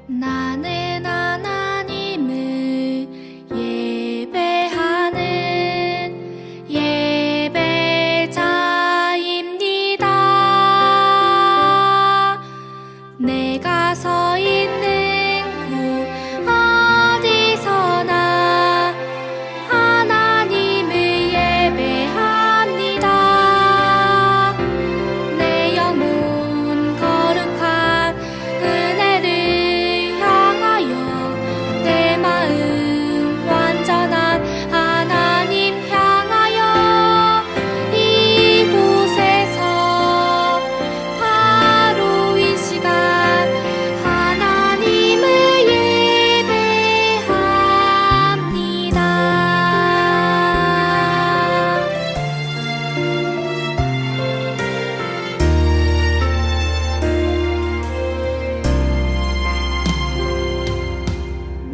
나는 하나님을 예배하는 예배자입니다. 내가 서 있는 곳 어디서나 하나님을 예배합니다. 내 영혼 거룩한 은혜를 향하여 내 마음 완전한 하나님 향하여 이곳에서 바로 이 시간 하나님을 예배합니다.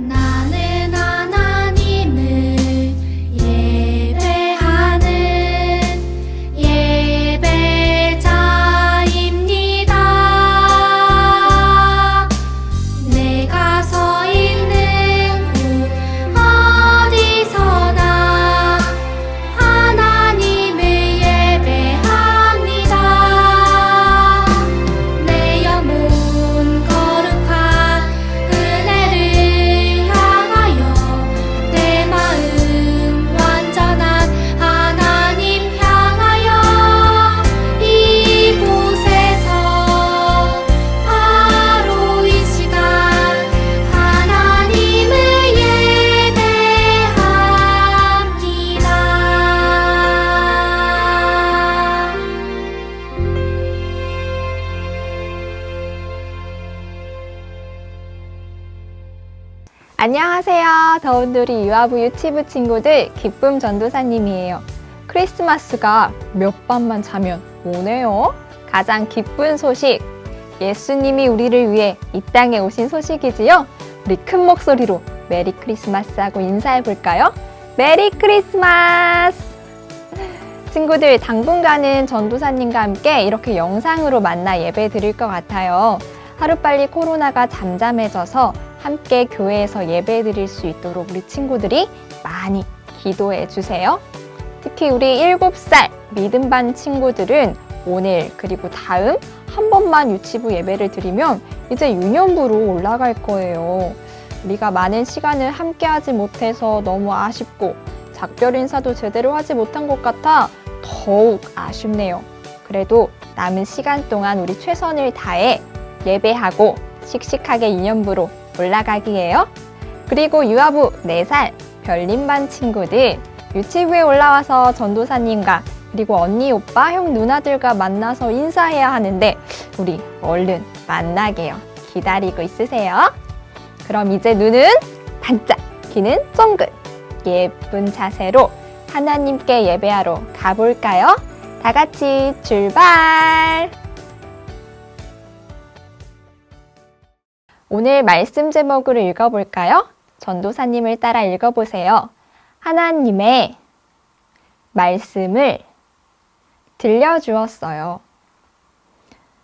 나는 하나님을 예배하는 예배자입니다. 내가 서 있는 곳 어디서나 하나님을 예배합니다. 내 영혼 거룩한 은혜를 향하여 내 마음 완전한 하나님 향하여 이곳에서 바로 이 시간 하나님을 예배합니다. 안녕하세요. 더운돌이 유아부 유치부 친구들, 기쁨 전도사님이에요. 크리스마스가 몇 밤만 자면 오네요. 가장 기쁜 소식, 예수님이 우리를 위해 이 땅에 오신 소식이지요. 우리 큰 목소리로 메리 크리스마스 하고 인사해 볼까요? 메리 크리스마스! 친구들, 당분간은 전도사님과 함께 이렇게 영상으로 만나 예배 드릴 것 같아요. 하루빨리 코로나가 잠잠해져서 함께 교회에서 예배 드릴 수 있도록 우리 친구들이 많이 기도해 주세요. 특히 우리 7살 믿음반 친구들은 오늘 그리고 다음 한 번만 유치부 예배를 드리면 이제 유년부로 올라갈 거예요. 우리가 많은 시간을 함께 하지 못해서 너무 아쉽고 작별 인사도 제대로 하지 못한 것 같아 더욱 아쉽네요. 그래도 남은 시간 동안 우리 최선을 다해 예배하고 씩씩하게 유년부로 올라가기예요. 그리고 유아부 4살 별님반 친구들 유치부에 올라와서 전도사님과 그리고 언니, 오빠, 형, 누나들과 만나서 인사해야 하는데 우리 얼른 만나게요. 기다리고 있으세요. 그럼 이제 눈은 반짝, 귀는 쫑긋, 예쁜 자세로 하나님께 예배하러 가볼까요? 다 같이 출발! 오늘 말씀 제목을 읽어볼까요? 전도사님을 따라 읽어보세요. 하나님의 말씀을 들려주었어요.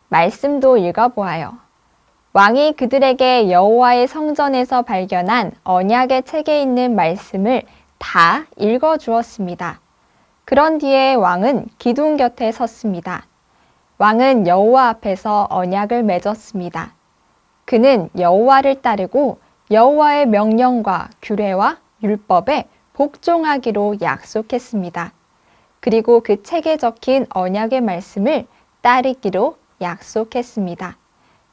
말씀도 읽어보아요. 왕이 그들에게 여호와의 성전에서 발견한 언약의 책에 있는 말씀을 다 읽어주었습니다. 그런 뒤에 왕은 기둥 곁에 섰습니다. 왕은 여호와 앞에서 언약을 맺었습니다. 그는 여호와를 따르고 여호와의 명령과 규례와 율법에 복종하기로 약속했습니다. 그리고 그 책에 적힌 언약의 말씀을 따르기로 약속했습니다.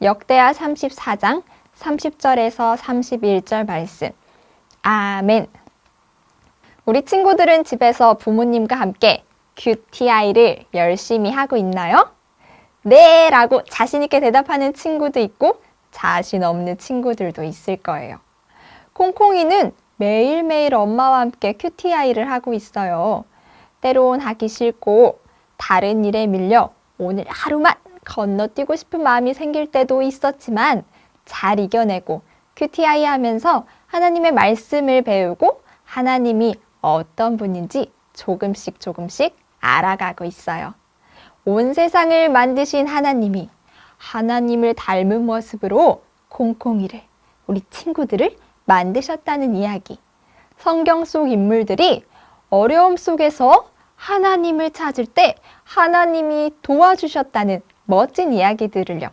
역대하 34장 30절에서 31절 말씀. 아멘. 우리 친구들은 집에서 부모님과 함께 QTI를 열심히 하고 있나요? 네! 라고 자신 있게 대답하는 친구도 있고 자신 없는 친구들도 있을 거예요. 콩콩이는 매일매일 엄마와 함께 QTI를 하고 있어요. 때론 하기 싫고 다른 일에 밀려 오늘 하루만 건너뛰고 싶은 마음이 생길 때도 있었지만 잘 이겨내고 QTI 하면서 하나님의 말씀을 배우고 하나님이 어떤 분인지 조금씩 알아가고 있어요. 온 세상을 만드신 하나님이 하나님을 닮은 모습으로 콩콩이를 우리 친구들을 만드셨다는 이야기. 성경 속 인물들이 어려움 속에서 하나님을 찾을 때 하나님이 도와주셨다는 멋진 이야기들을요.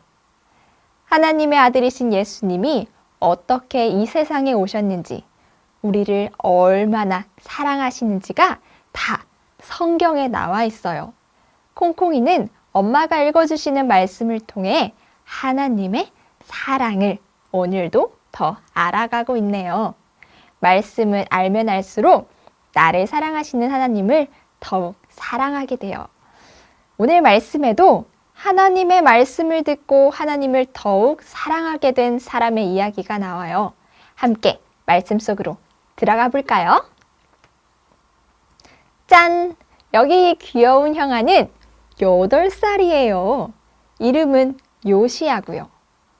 하나님의 아들이신 예수님이 어떻게 이 세상에 오셨는지, 우리를 얼마나 사랑하시는지가 다 성경에 나와 있어요. 콩콩이는 엄마가 읽어주시는 말씀을 통해 하나님의 사랑을 오늘도 더 알아가고 있네요. 말씀을 알면 알수록 나를 사랑하시는 하나님을 더욱 사랑하게 돼요. 오늘 말씀에도 하나님의 말씀을 듣고 하나님을 더욱 사랑하게 된 사람의 이야기가 나와요. 함께 말씀 속으로 들어가 볼까요? 짠! 여기 귀여운 형아는 8살이에요. 이름은 요시야고요.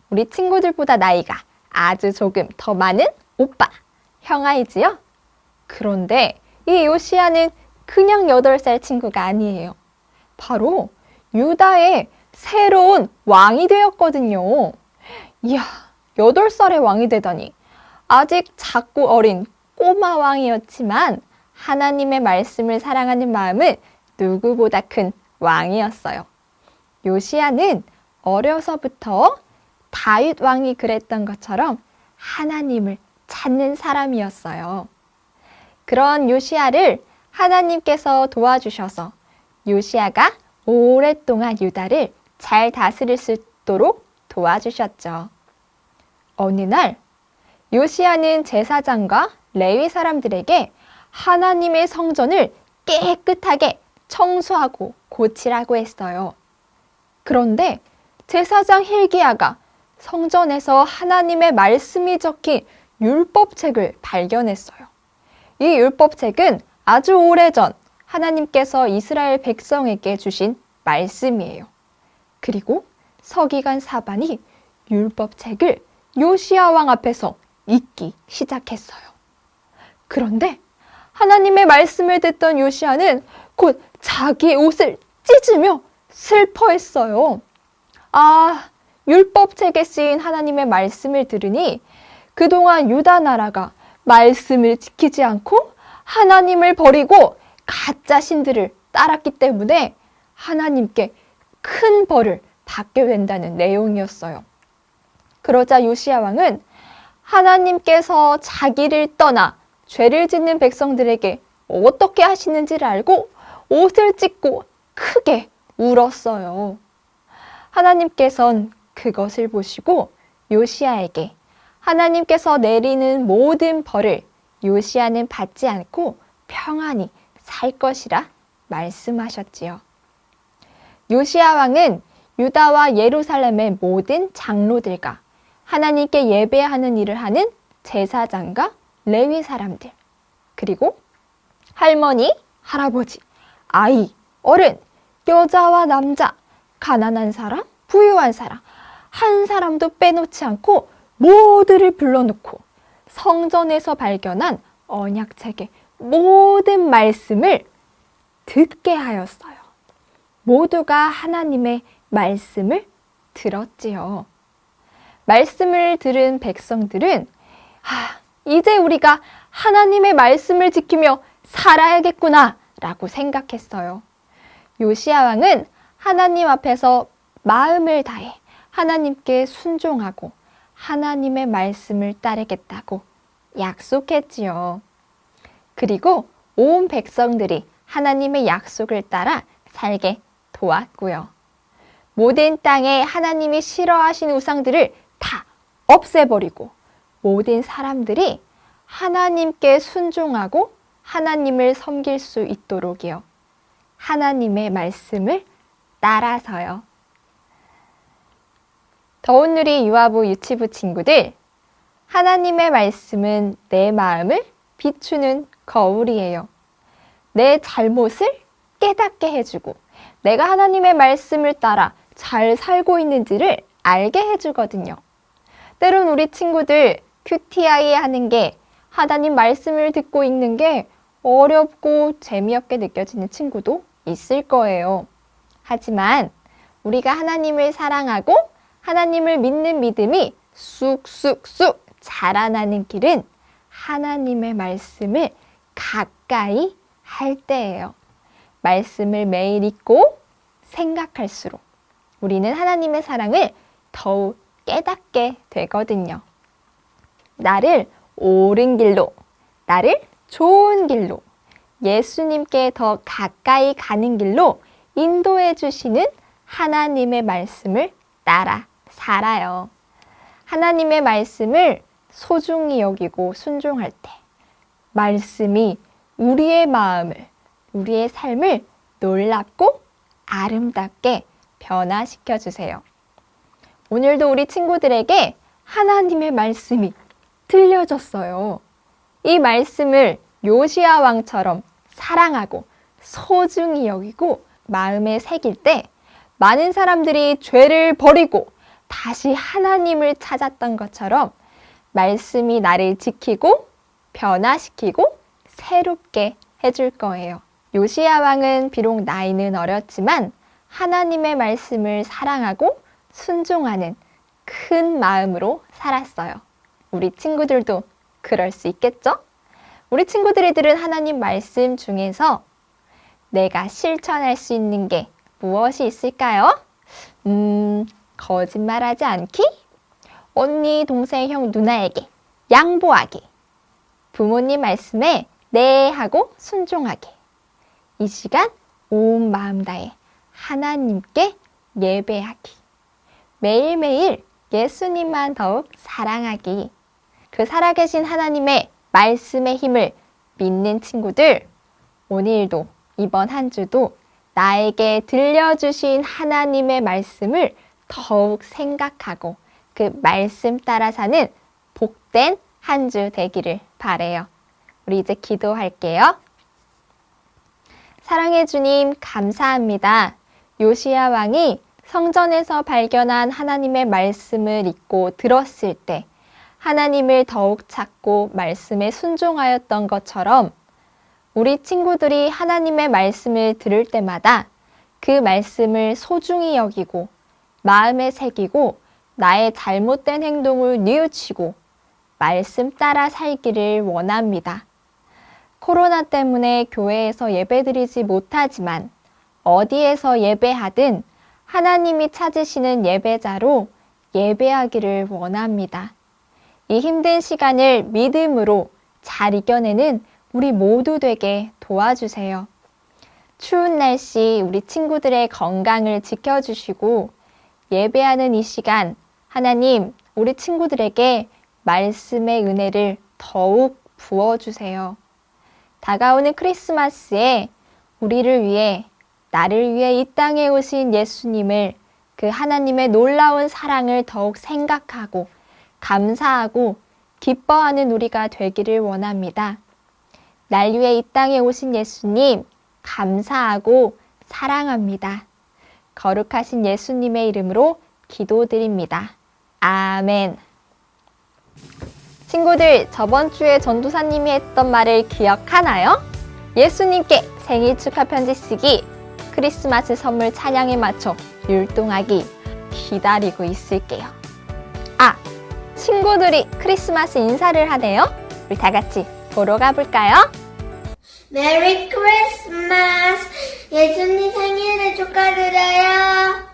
우리 친구들보다 나이가 아주 조금 더 많은 오빠, 형아이지요? 그런데 이 요시야는 그냥 8살 친구가 아니에요. 바로 유다의 새로운 왕이 되었거든요. 이야, 8살의 왕이 되다니. 아직 작고 어린 꼬마 왕이었지만 하나님의 말씀을 사랑하는 마음은 누구보다 큰 왕이었어요. 요시야는 어려서부터 다윗 왕이 그랬던 것처럼 하나님을 찾는 사람이었어요. 그런 요시야를 하나님께서 도와주셔서 요시야가 오랫동안 유다를 잘 다스릴 수 있도록 도와주셨죠. 어느 날 요시야는 제사장과 레위 사람들에게 하나님의 성전을 깨끗하게 청소하고 고치라고 했어요. 그런데 제사장 hil기야가 성전에서 하나님의 말씀이 적힌 율법책을 발견했어요. 이 율법책은 아주 오래전 하나님께서 이스라엘 백성에게 주신 말씀이에요. 그리고 서기관 사반이 율법책을 요시야 왕 앞에서 읽기 시작했어요. 그런데 하나님의 말씀을 듣던 요시야는 곧 자기의 옷을 찢으며 슬퍼했어요. 아, 율법책에 쓰인 하나님의 말씀을 들으니 그동안 유다 나라가 말씀을 지키지 않고 하나님을 버리고 가짜 신들을 따랐기 때문에 하나님께 큰 벌을 받게 된다는 내용이었어요. 그러자 요시야 왕은 하나님께서 자기를 떠나 죄를 짓는 백성들에게 어떻게 하시는지를 알고 옷을 찢고 크게 울었어요. 하나님께서는 그것을 보시고 요시야에게 하나님께서 내리는 모든 벌을 요시야는 받지 않고 평안히 살 것이라 말씀하셨지요. 요시야 왕은 유다와 예루살렘의 모든 장로들과 하나님께 예배하는 일을 하는 제사장과 레위 사람들, 그리고 할머니, 할아버지, 아이, 어른, 여자와 남자, 가난한 사람, 부유한 사람, 한 사람도 빼놓지 않고 모두를 불러놓고 성전에서 발견한 언약책의 모든 말씀을 듣게 하였어요. 모두가 하나님의 말씀을 들었지요. 말씀을 들은 백성들은 이제 우리가 하나님의 말씀을 지키며 살아야겠구나 라고 생각했어요. 요시야 왕은 하나님 앞에서 마음을 다해 하나님께 순종하고 하나님의 말씀을 따르겠다고 약속했지요. 그리고 온 백성들이 하나님의 약속을 따라 살게 도왔고요. 모든 땅에 하나님이 싫어하신 우상들을 다 없애버리고 모든 사람들이 하나님께 순종하고 하나님을 섬길 수 있도록이요. 하나님의 말씀을 따라서요. 더운 누리 유아부 유치부 친구들, 하나님의 말씀은 내 마음을 비추는 거울이에요. 내 잘못을 깨닫게 해주고 내가 하나님의 말씀을 따라 잘 살고 있는지를 알게 해주거든요. 때론 우리 친구들 QTI 하는 게 하나님 말씀을 듣고 읽는 게 어렵고 재미없게 느껴지는 친구도 있을 거예요. 하지만 우리가 하나님을 사랑하고 하나님을 믿는 믿음이 쑥쑥쑥 자라나는 길은 하나님의 말씀을 가까이 할 때예요. 말씀을 매일 읽고 생각할수록 우리는 하나님의 사랑을 더욱 깨닫게 되거든요. 나를 옳은 길로, 나를 좋은 길로, 예수님께 더 가까이 가는 길로 인도해 주시는 하나님의 말씀을 따라 살아요. 하나님의 말씀을 소중히 여기고 순종할 때 말씀이 우리의 마음을, 우리의 삶을 놀랍고 아름답게 변화시켜 주세요. 오늘도 우리 친구들에게 하나님의 말씀이 들려졌어요. 이 말씀을 요시야 왕처럼 사랑하고 소중히 여기고 마음에 새길 때 많은 사람들이 죄를 버리고 다시 하나님을 찾았던 것처럼 말씀이 나를 지키고 변화시키고 새롭게 해줄 거예요. 요시야 왕은 비록 나이는 어렸지만 하나님의 말씀을 사랑하고 순종하는 큰 마음으로 살았어요. 우리 친구들도 그럴 수 있겠죠? 우리 친구들이 들은 하나님 말씀 중에서 내가 실천할 수 있는 게 무엇이 있을까요? 거짓말하지 않기? 언니, 동생, 형, 누나에게 양보하기. 부모님 말씀에 네 하고 순종하기. 이 시간 온 마음 다해 하나님께 예배하기. 매일매일 예수님만 더욱 사랑하기. 그 살아계신 하나님의 말씀의 힘을 믿는 친구들, 오늘도 이번 한 주도 나에게 들려주신 하나님의 말씀을 더욱 생각하고 그 말씀 따라 사는 복된 한 주 되기를 바래요. 우리 이제 기도할게요. 사랑해 주님, 감사합니다. 요시야 왕이 성전에서 발견한 하나님의 말씀을 읽고 들었을 때 하나님을 더욱 찾고 말씀에 순종하였던 것처럼 우리 친구들이 하나님의 말씀을 들을 때마다 그 말씀을 소중히 여기고 마음에 새기고 나의 잘못된 행동을 뉘우치고 말씀 따라 살기를 원합니다. 코로나 때문에 교회에서 예배드리지 못하지만 어디에서 예배하든 하나님이 찾으시는 예배자로 예배하기를 원합니다. 이 힘든 시간을 믿음으로 잘 이겨내는 우리 모두 되게 도와주세요. 추운 날씨 우리 친구들의 건강을 지켜주시고 예배하는 이 시간 하나님 우리 친구들에게 말씀의 은혜를 더욱 부어주세요. 다가오는 크리스마스에 우리를 위해 나를 위해 이 땅에 오신 예수님을 그 하나님의 놀라운 사랑을 더욱 생각하고 감사하고 기뻐하는 우리가 되기를 원합니다. 날 위해 이 땅에 오신 예수님 감사하고 사랑합니다. 거룩하신 예수님의 이름으로 기도드립니다. 아멘. 친구들, 저번 주에 전도사님이 했던 말을 기억하나요? 예수님께 생일 축하 편지 쓰기, 크리스마스 선물 찬양에 맞춰 율동하기 기다리고 있을게요. 아, 친구들이 크리스마스 인사를 하네요. 우리 다 같이 보러 가볼까요? 메리 크리스마스! 예수님 생일을 축하드려요.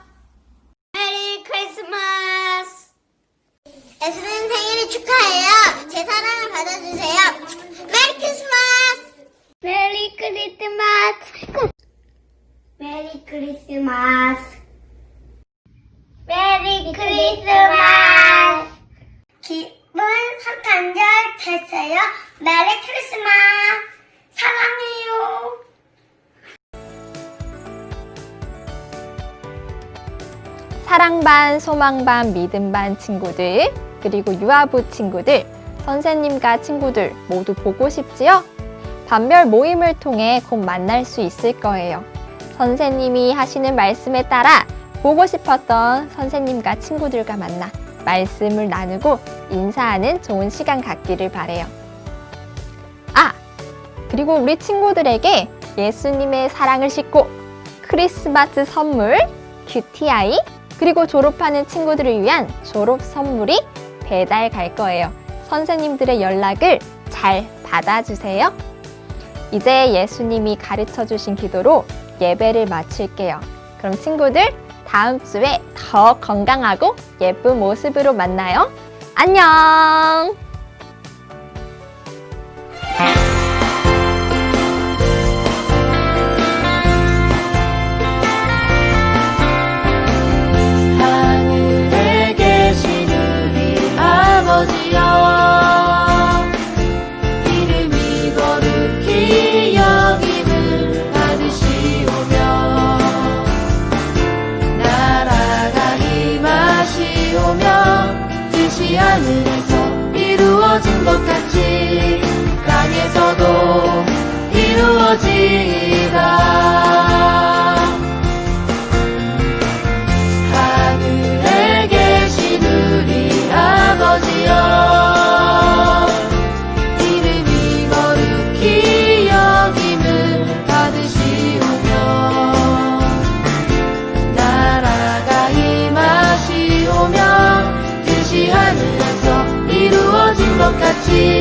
메리 크리스마스! 예수님 생일을 축하해요. 제 사랑을 받아주세요. 메리 크리스마스! 메리 크리스마스! 메리 크리스마스! 메리 크리스마스! 기쁜 성탄절 됐어요. 메리 크리스마스! 사랑해요. 사랑 반, 소망 반, 믿음 반 친구들, 그리고 유아부 친구들, 선생님과 친구들 모두 보고 싶지요? 반별 모임을 통해 곧 만날 수 있을 거예요. 선생님이 하시는 말씀에 따라 보고 싶었던 선생님과 친구들과 만나 말씀을 나누고 인사하는 좋은 시간 갖기를 바래요. 아! 그리고 우리 친구들에게 예수님의 사랑을 싣고 크리스마스 선물, 큐티아이, 그리고 졸업하는 친구들을 위한 졸업 선물이 배달 갈 거예요. 선생님들의 연락을 잘 받아주세요. 이제 예수님이 가르쳐 주신 기도로 예배를 마칠게요. 그럼 친구들, 다음 주에 더 건강하고 예쁜 모습으로 만나요. 안녕! 하늘에 계신 우리 아버지여, 이름이 거룩히 여김을 받으시오며, 나라가 임하시오며, 뜻이 하늘에서 이루어진 것 같이 땅에서도 이루어지이다. 하늘에 계신 우리 아버지여, 이름이 거룩히 여김을 받으시오며, 나라가 임하시오며, 뜻이 하늘에서 이루어진 것 같이